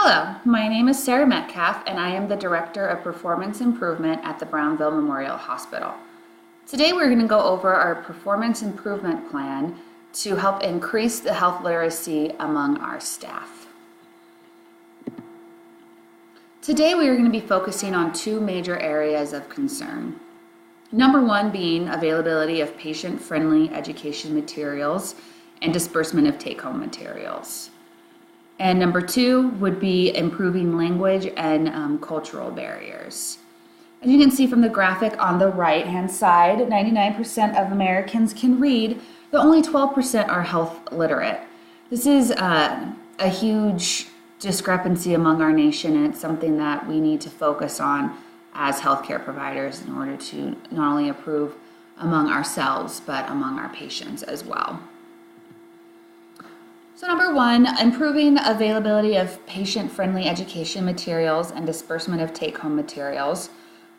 Hello, my name is Sarah Metcalf and I am the Director of Performance Improvement at the Brownville Memorial Hospital. Today we're going to go over our performance improvement plan to help increase the health literacy among our staff. Today we are going to be focusing on two major areas of concern. Number one being availability of patient-friendly education materials and disbursement of take-home materials. And number two would be improving language and cultural barriers. As you can see from the graphic on the right-hand side, 99% of Americans can read, but only 12% are health literate. This is a huge discrepancy among our nation, and it's something that we need to focus on as healthcare providers in order to not only improve among ourselves, but among our patients as well. So number one, improving availability of patient-friendly education materials and disbursement of take-home materials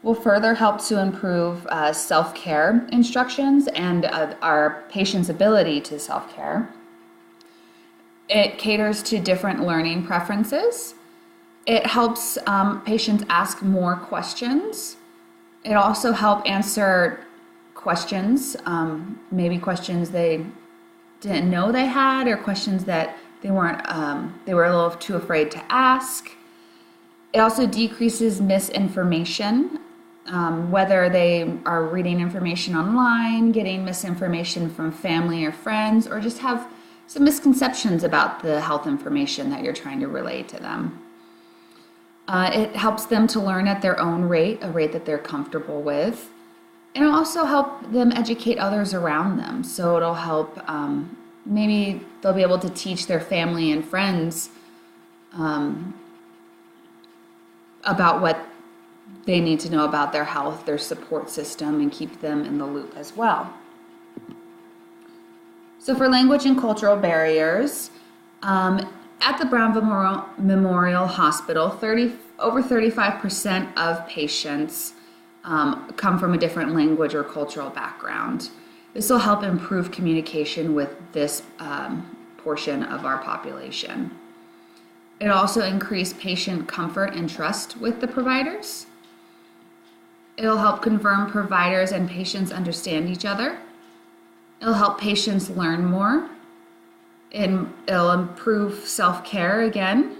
will further help to improve self-care instructions and our patients' ability to self-care. It caters to different learning preferences. It helps patients ask more questions. It also helps answer questions, maybe questions they didn't know they had, or questions that they were a little too afraid to ask. It also decreases misinformation, whether they are reading information online, getting misinformation from family or friends, or just have some misconceptions about the health information that you're trying to relay to them. It helps them to learn at their own rate, a rate that they're comfortable with. And it'll also help them educate others around them. So it'll help, maybe they'll be able to teach their family and friends about what they need to know about their health, their support system, and keep them in the loop as well. So for language and cultural barriers, at the Brownville Memorial Hospital, over 35% of patients come from a different language or cultural background. This will help improve communication with this portion of our population. It'll also increase patient comfort and trust with the providers. It'll help confirm providers and patients understand each other. It'll help patients learn more. And it'll improve self-care again.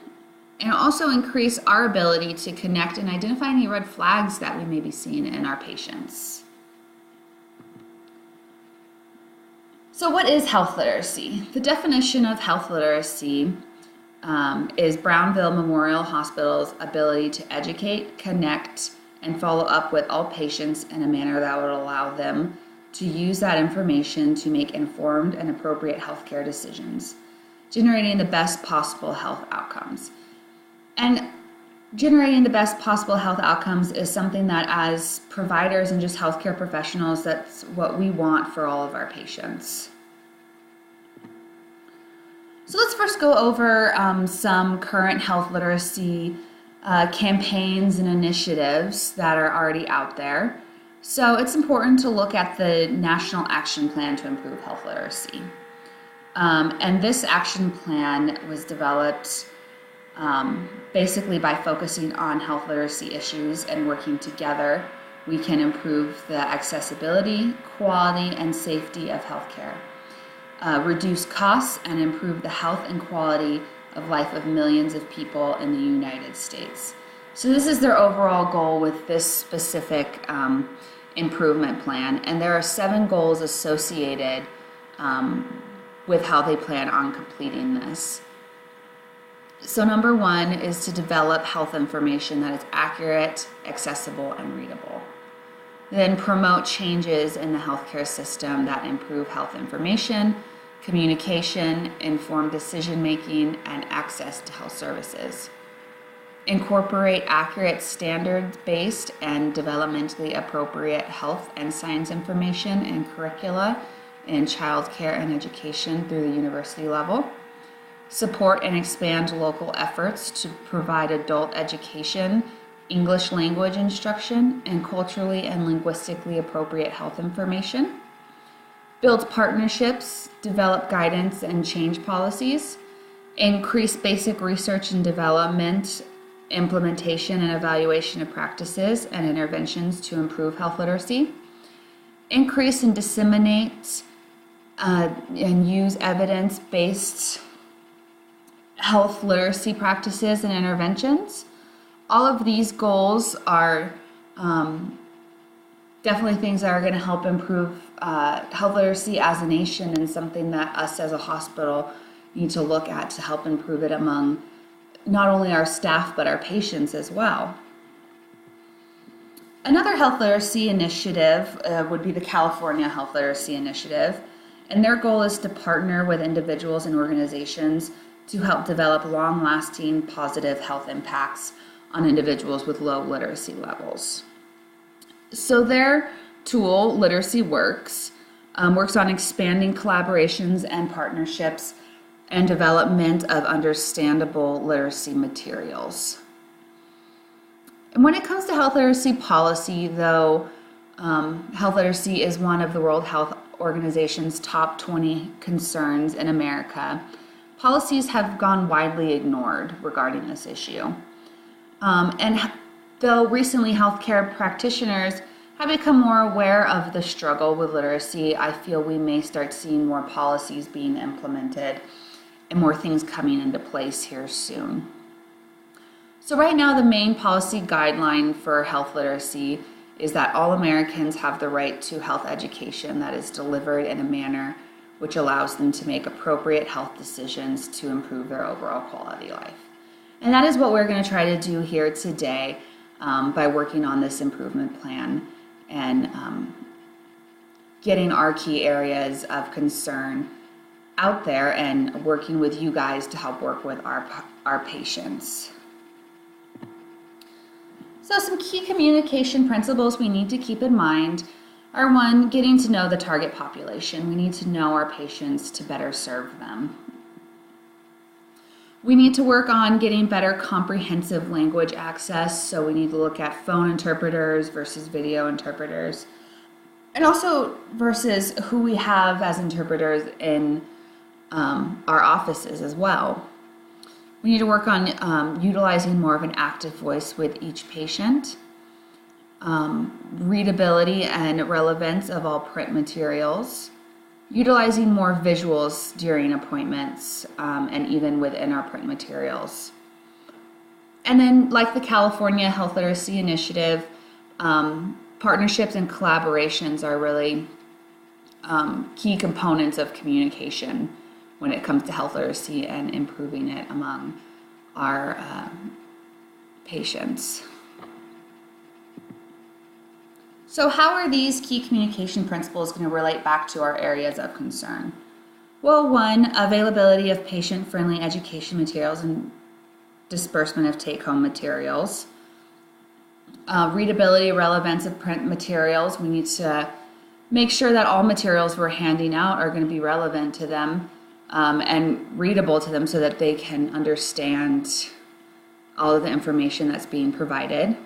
And also increase our ability to connect and identify any red flags that we may be seeing in our patients. So what is health literacy? The definition of health literacy is Brownville Memorial Hospital's ability to educate, connect, and follow up with all patients in a manner that would allow them to use that information to make informed and appropriate healthcare decisions, generating the best possible health outcomes. And generating the best possible health outcomes is something that as providers and just healthcare professionals, that's what we want for all of our patients. So let's first go over some current health literacy campaigns and initiatives that are already out there. So it's important to look at the National Action Plan to Improve Health Literacy. And this action plan was developed basically by focusing on health literacy issues and working together, we can improve the accessibility, quality, and safety of healthcare, reduce costs, and improve the health and quality of life of millions of people in the United States. So this is their overall goal with this specific improvement plan, and there are 7 goals associated with how they plan on completing this. So number 1 is to develop health information that is accurate, accessible, and readable. Then promote changes in the healthcare system that improve health information, communication, informed decision-making, and access to health services. Incorporate accurate, standards-based, and developmentally appropriate health and science information and curricula in childcare and education through the university level. Support and expand local efforts to provide adult education, English language instruction, and culturally and linguistically appropriate health information. Build partnerships, develop guidance and change policies, increase basic research and development, implementation and evaluation of practices and interventions to improve health literacy, increase and disseminate and use evidence-based health literacy practices and interventions. All of these goals are definitely things that are going to help improve health literacy as a nation, and something that us as a hospital need to look at to help improve it among not only our staff but our patients as well. Another health literacy initiative would be the California Health Literacy Initiative, and their goal is to partner with individuals and organizations to help develop long-lasting positive health impacts on individuals with low literacy levels. So their tool, Literacy Works, works on expanding collaborations and partnerships and development of understandable literacy materials. And when it comes to health literacy policy, though, health literacy is one of the World Health Organization's top 20 concerns in America. Policies have gone widely ignored regarding this issue. And though recently healthcare practitioners have become more aware of the struggle with literacy, I feel we may start seeing more policies being implemented and more things coming into place here soon. So right now, the main policy guideline for health literacy is that all Americans have the right to health education that is delivered in a manner which allows them to make appropriate health decisions to improve their overall quality of life. And that is what we're going to try to do here today by working on this improvement plan and getting our key areas of concern out there and working with you guys to help work with our patients. So some key communication principles we need to keep in mind are: one, getting to know the target population. We need to know our patients to better serve them. We need to work on getting better comprehensive language access, so we need to look at phone interpreters versus video interpreters, and also versus who we have as interpreters in our offices as well. We need to work on utilizing more of an active voice with each patient, readability and relevance of all print materials, utilizing more visuals during appointments and even within our print materials. And then, like the California Health Literacy Initiative, partnerships and collaborations are really key components of communication when it comes to health literacy and improving it among our patients. So how are these key communication principles going to relate back to our areas of concern? Well, one, availability of patient-friendly education materials and disbursement of take-home materials. Readability, relevance of print materials. We need to make sure that all materials we're handing out are going to be relevant to them and readable to them so that they can understand all of the information that's being provided.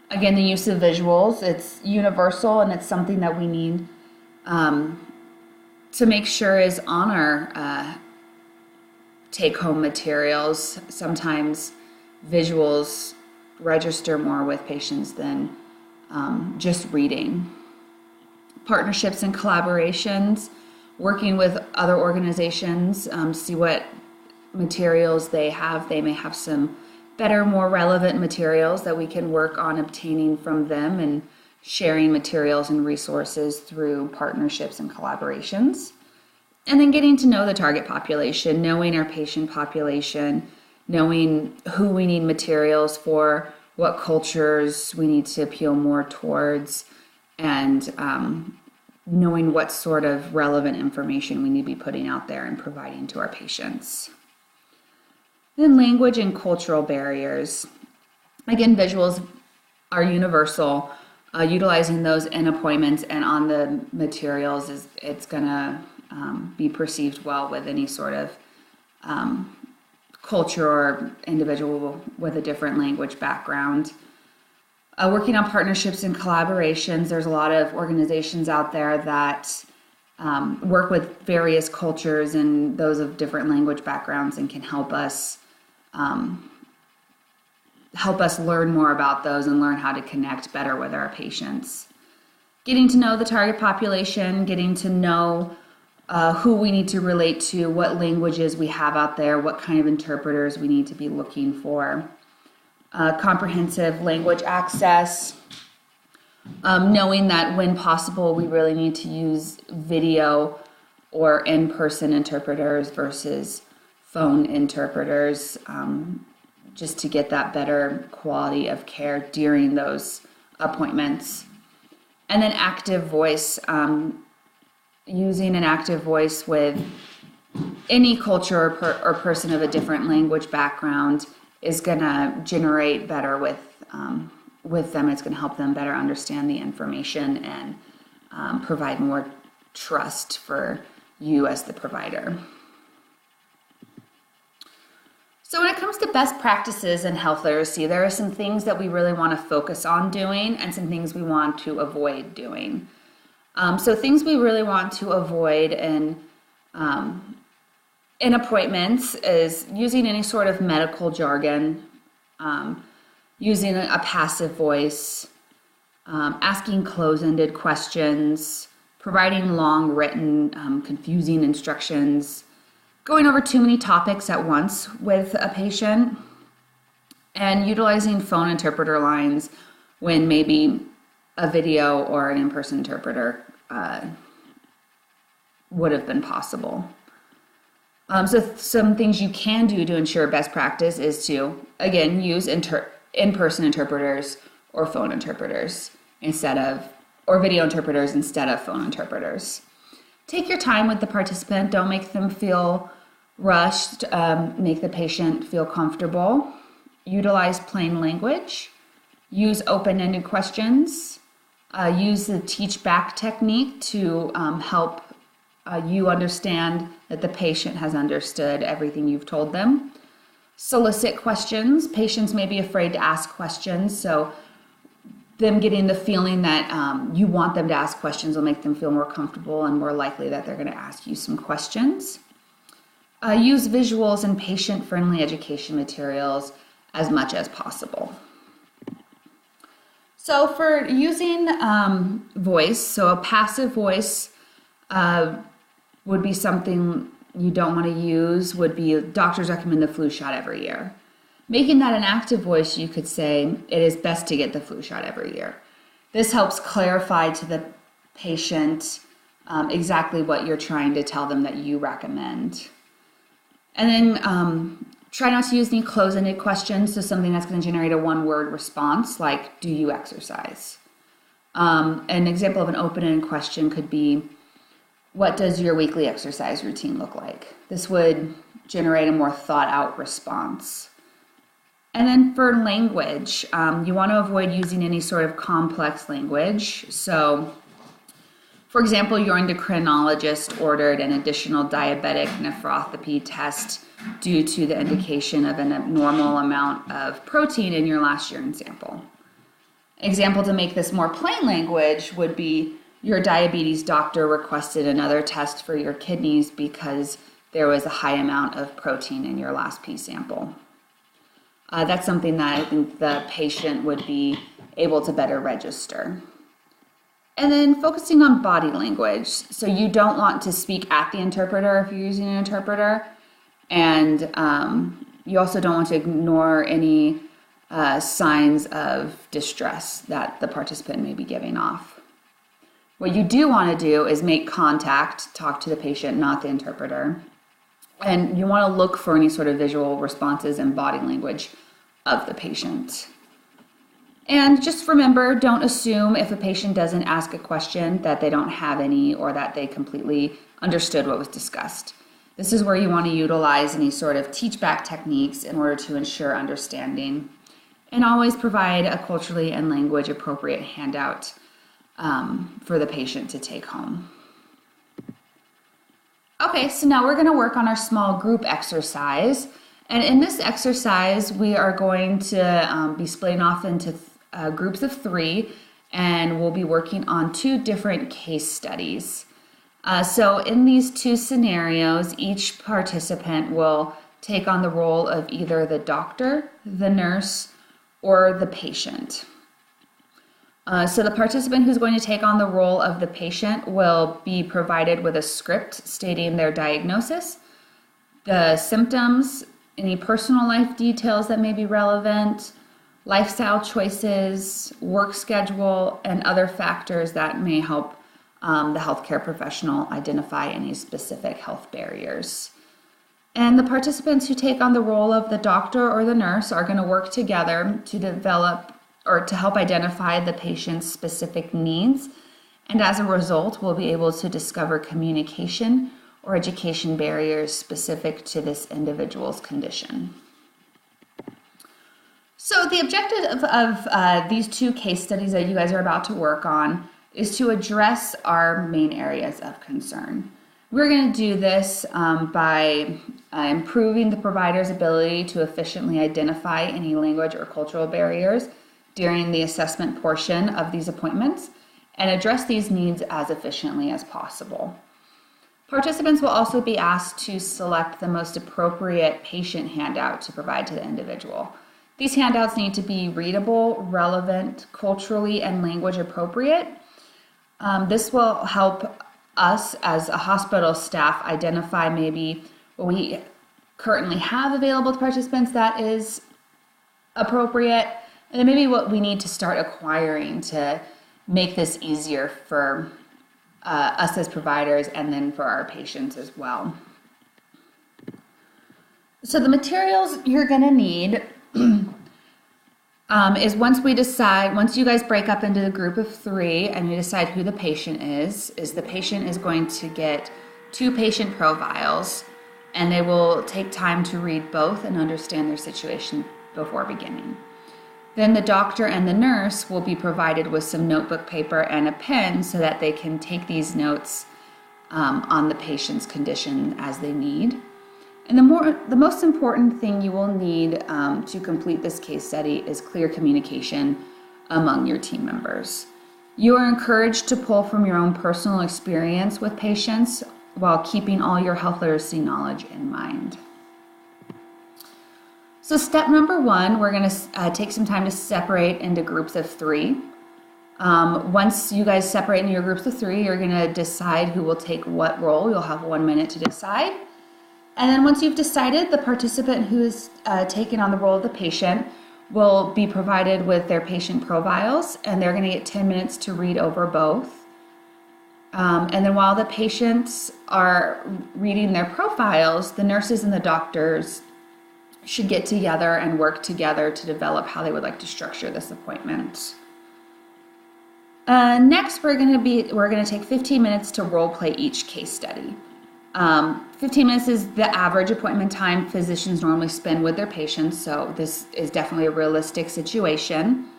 Again, the use of visuals, it's universal and it's something that we need to make sure is on our take-home materials. Sometimes visuals register more with patients than just reading. Partnerships and collaborations, working with other organizations, see what materials they have. They may have some better, more relevant materials that we can work on obtaining from them and sharing materials and resources through partnerships and collaborations. And then getting to know the target population, knowing our patient population, knowing who we need materials for, what cultures we need to appeal more towards, and knowing what sort of relevant information we need to be putting out there and providing to our patients. Then language and cultural barriers. Again, visuals are universal. Utilizing those in appointments and on the materials it's going to be perceived well with any sort of culture or individual with a different language background. Working on partnerships and collaborations, there's a lot of organizations out there that work with various cultures and those of different language backgrounds, and can help us learn more about those and learn how to connect better with our patients. Getting to know the target population, getting to know who we need to relate to, what languages we have out there, what kind of interpreters we need to be looking for. Comprehensive language access, knowing that when possible we really need to use video or in-person interpreters versus phone interpreters, just to get that better quality of care during those appointments. And then active voice, using an active voice with any culture or person of a different language background is going to generate better with them. It's going to help them better understand the information and provide more trust for you as the provider. So when it comes to best practices in health literacy, there are some things that we really want to focus on doing and some things we want to avoid doing. So things we really want to avoid in appointments is using any sort of medical jargon, using a passive voice, asking close-ended questions, providing long written, confusing instructions, going over too many topics at once with a patient, and utilizing phone interpreter lines when maybe a video or an in-person interpreter would have been possible. So some things you can do to ensure best practice is to, again, use in-person interpreters or phone interpreters or video interpreters instead of phone interpreters. Take your time with the participant. Don't make them feel rushed. Make the patient feel comfortable. Utilize plain language. Use open-ended questions. Use the teach back technique to help you understand that the patient has understood everything you've told them. Solicit questions. Patients may be afraid to ask questions, so them getting the feeling that you want them to ask questions will make them feel more comfortable and more likely that they're going to ask you some questions. Use visuals and patient-friendly education materials as much as possible. So for using voice, so a passive voice would be something you don't want to use, would be doctors recommend the flu shot every year. Making that an active voice, you could say it is best to get the flu shot every year. This helps clarify to the patient exactly what you're trying to tell them that you recommend. And then try not to use any close-ended questions, so something that's going to generate a one-word response, like, do you exercise? An example of an open-ended question could be, what does your weekly exercise routine look like? This would generate a more thought-out response. And then for language, you want to avoid using any sort of complex language. So, for example, your endocrinologist ordered an additional diabetic nephropathy test due to the indication of an abnormal amount of protein in your last urine sample. An example to make this more plain language would be your diabetes doctor requested another test for your kidneys because there was a high amount of protein in your last pee sample. That's something that I think the patient would be able to better register. And then focusing on body language. So you don't want to speak at the interpreter if you're using an interpreter. And you also don't want to ignore any signs of distress that the participant may be giving off. What you do want to do is make contact, talk to the patient, not the interpreter. And you want to look for any sort of visual responses and body language of the patient. And just remember, don't assume if a patient doesn't ask a question that they don't have any or that they completely understood what was discussed. This is where you want to utilize any sort of teach-back techniques in order to ensure understanding. And always provide a culturally and language appropriate handout for the patient to take home. Okay, so now we're going to work on our small group exercise. And in this exercise, we are going to be splitting off into groups of 3, and we'll be working on 2 different case studies. So in these two scenarios, each participant will take on the role of either the doctor, the nurse, or the patient. So the participant who's going to take on the role of the patient will be provided with a script stating their diagnosis, the symptoms, any personal life details that may be relevant, lifestyle choices, work schedule, and other factors that may help the healthcare professional identify any specific health barriers. And the participants who take on the role of the doctor or the nurse are going to work together to develop or to help identify the patient's specific needs. And as a result, we'll be able to discover communication or education barriers specific to this individual's condition. So the objective of these two case studies that you guys are about to work on is to address our main areas of concern. We're going to do this by improving the provider's ability to efficiently identify any language or cultural barriers during the assessment portion of these appointments and address these needs as efficiently as possible. Participants will also be asked to select the most appropriate patient handout to provide to the individual. These handouts need to be readable, relevant, culturally and language appropriate. This will help us as a hospital staff identify maybe what we currently have available to participants that is appropriate, and then maybe what we need to start acquiring to make this easier for us as providers and then for our patients as well. So the materials you're going to need is once you guys break up into the group of 3 and you decide who the patient is the patient is going to get 2 patient profiles, and they will take time to read both and understand their situation before beginning. Then the doctor and the nurse will be provided with some notebook paper and a pen so that they can take these notes on the patient's condition as they need. And the most important thing you will need to complete this case study is clear communication among your team members. You are encouraged to pull from your own personal experience with patients while keeping all your health literacy knowledge in mind. So step number 1, we're going to take some time to separate into groups of 3. Once you guys separate into your groups of 3, you're going to decide who will take what role. You'll have 1 minute to decide. And then once you've decided, the participant who is taken on the role of the patient will be provided with their patient profiles, and they're going to get 10 minutes to read over both. And then while the patients are reading their profiles, the nurses and the doctors should get together and work together to develop how they would like to structure this appointment. Next, we're going to take 15 minutes to role play each case study. 15 minutes is the average appointment time physicians normally spend with their patients, so this is definitely a realistic situation.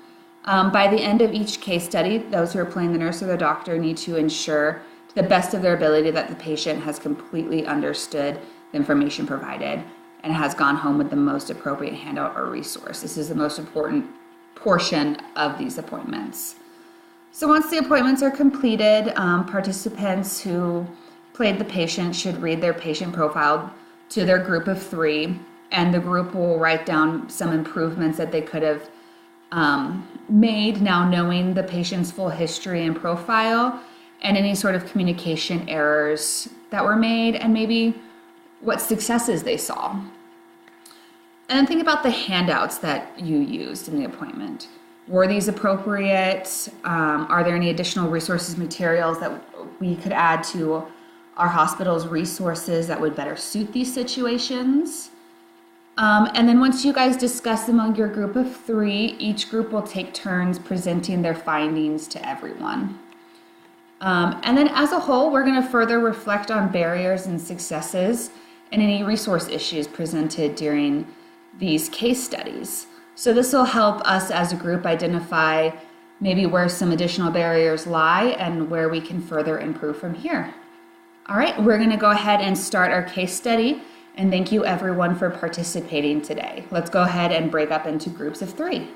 By the end of each case study, those who are playing the nurse or the doctor need to ensure to the best of their ability that the patient has completely understood the information provided and has gone home with the most appropriate handout or resource. This is the most important portion of these appointments. So once the appointments are completed, participants who played the patient should read their patient profile to their group of 3, and the group will write down some improvements that they could have made now knowing the patient's full history and profile, and any sort of communication errors that were made, and maybe what successes they saw. And then think about the handouts that you used in the appointment. Were these appropriate? Are there any additional resources, materials that we could add to our hospital's resources that would better suit these situations? And then once you guys discuss among your group of 3, each group will take turns presenting their findings to everyone. And then as a whole, we're going to further reflect on barriers and successes and any resource issues presented during these case studies. So this will help us as a group identify maybe where some additional barriers lie and where we can further improve from here. All right, we're going to go ahead and start our case study, and thank you everyone for participating today. Let's go ahead and break up into groups of 3.